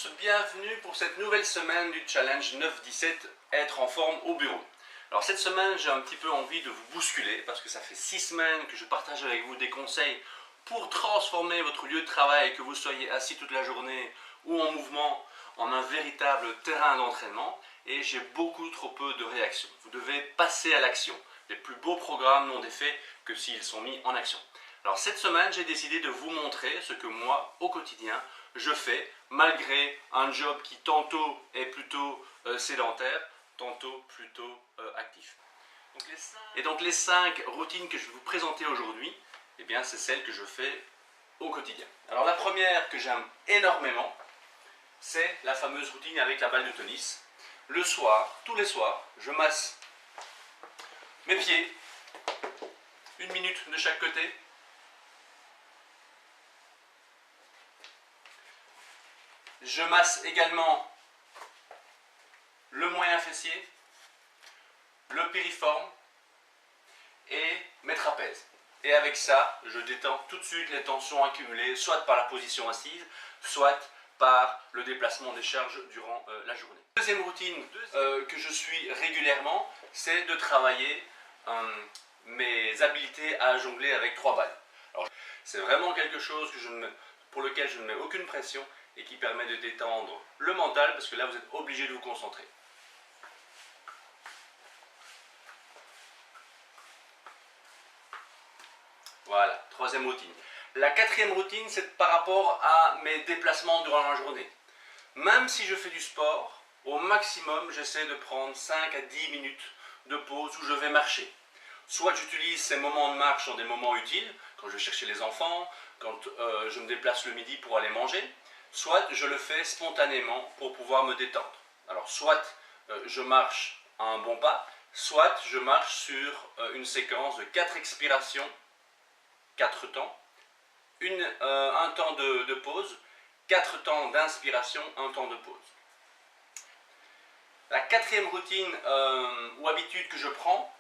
tous, bienvenue pour cette nouvelle semaine du challenge 9-17, être en forme au bureau. Alors cette semaine, j'ai un petit peu envie de vous bousculer parce que ça fait 6 semaines que je partage avec vous des conseils pour transformer votre lieu de travail, que vous soyez assis toute la journée ou en mouvement, en un véritable terrain d'entraînement, et j'ai beaucoup trop peu de réactions. Vous devez passer à l'action. Les plus beaux programmes n'ont d'effet que s'ils sont mis en action. Alors cette semaine, j'ai décidé de vous montrer ce que moi, au quotidien, je fais, malgré un job qui tantôt est plutôt sédentaire, tantôt plutôt actif. Et donc les 5 routines que je vais vous présenter aujourd'hui, eh bien c'est celles que je fais au quotidien. Alors la première que j'aime énormément, c'est la fameuse routine avec la balle de tennis. Le soir, tous les soirs, je masse mes pieds, 1 minute de chaque côté. Je masse également le moyen fessier, le piriforme et mes trapèzes. Et avec ça, je détends tout de suite les tensions accumulées, soit par la position assise, soit par le déplacement des charges durant la journée. Deuxième routine que je suis régulièrement, c'est de travailler mes habiletés à jongler avec 3 balles. Alors, c'est vraiment quelque chose pour lequel je ne mets aucune pression et qui permet de détendre le mental, parce que là vous êtes obligé de vous concentrer. Voilà, troisième routine. La quatrième routine, c'est par rapport à mes déplacements durant la journée. Même si je fais du sport, au maximum, j'essaie de prendre 5 à 10 minutes de pause où je vais marcher. Soit j'utilise ces moments de marche dans des moments utiles, quand je vais chercher les enfants, quand je me déplace le midi pour aller manger, soit je le fais spontanément pour pouvoir me détendre. Alors soit je marche à un bon pas, soit je marche sur une séquence de 4 expirations, 4 temps, un temps de pause, 4 temps d'inspiration, un temps de pause. La quatrième routine ou habitude que je prends,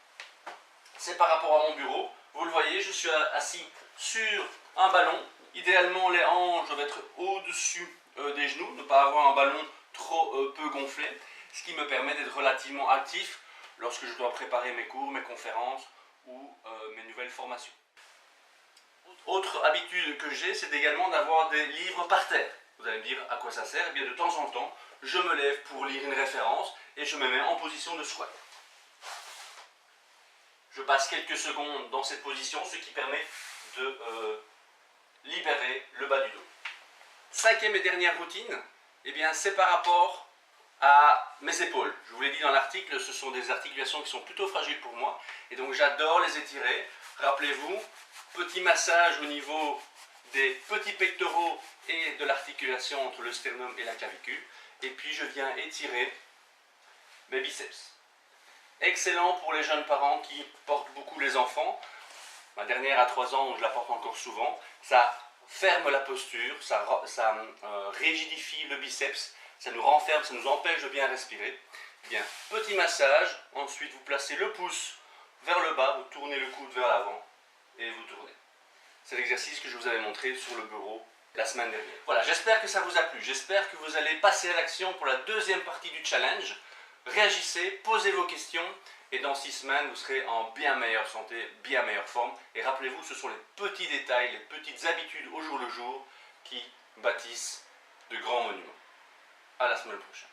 c'est par rapport à mon bureau. Vous le voyez, je suis assis sur un ballon. Idéalement, les hanches doivent être au-dessus des genoux, ne pas avoir un ballon trop peu gonflé, ce qui me permet d'être relativement actif lorsque je dois préparer mes cours, mes conférences ou mes nouvelles formations. Autre habitude que j'ai, c'est également d'avoir des livres par terre. Vous allez me dire à quoi ça sert? Eh bien, de temps en temps, je me lève pour lire une référence et je me mets en position de squat. Je passe quelques secondes dans cette position, ce qui permet de libérer le bas du dos. Cinquième et dernière routine, eh bien, c'est par rapport à mes épaules. Je vous l'ai dit dans l'article, ce sont des articulations qui sont plutôt fragiles pour moi, et donc j'adore les étirer. Rappelez-vous, petit massage au niveau des petits pectoraux et de l'articulation entre le sternum et la clavicule, et puis je viens étirer mes biceps. Excellent pour les jeunes parents qui portent beaucoup les enfants. Ma dernière a 3 ans, donc je la porte encore souvent. Ça ferme la posture, ça rigidifie le biceps, ça nous renferme, ça nous empêche de bien respirer. Bien, petit massage, ensuite vous placez le pouce vers le bas, vous tournez le coude vers l'avant et vous tournez. C'est l'exercice que je vous avais montré sur le bureau la semaine dernière. Voilà, j'espère que ça vous a plu, j'espère que vous allez passer à l'action pour la deuxième partie du challenge. Réagissez, posez vos questions et dans 6 semaines, vous serez en bien meilleure santé, bien meilleure forme. Et rappelez-vous, ce sont les petits détails, les petites habitudes au jour le jour qui bâtissent de grands monuments. À la semaine prochaine.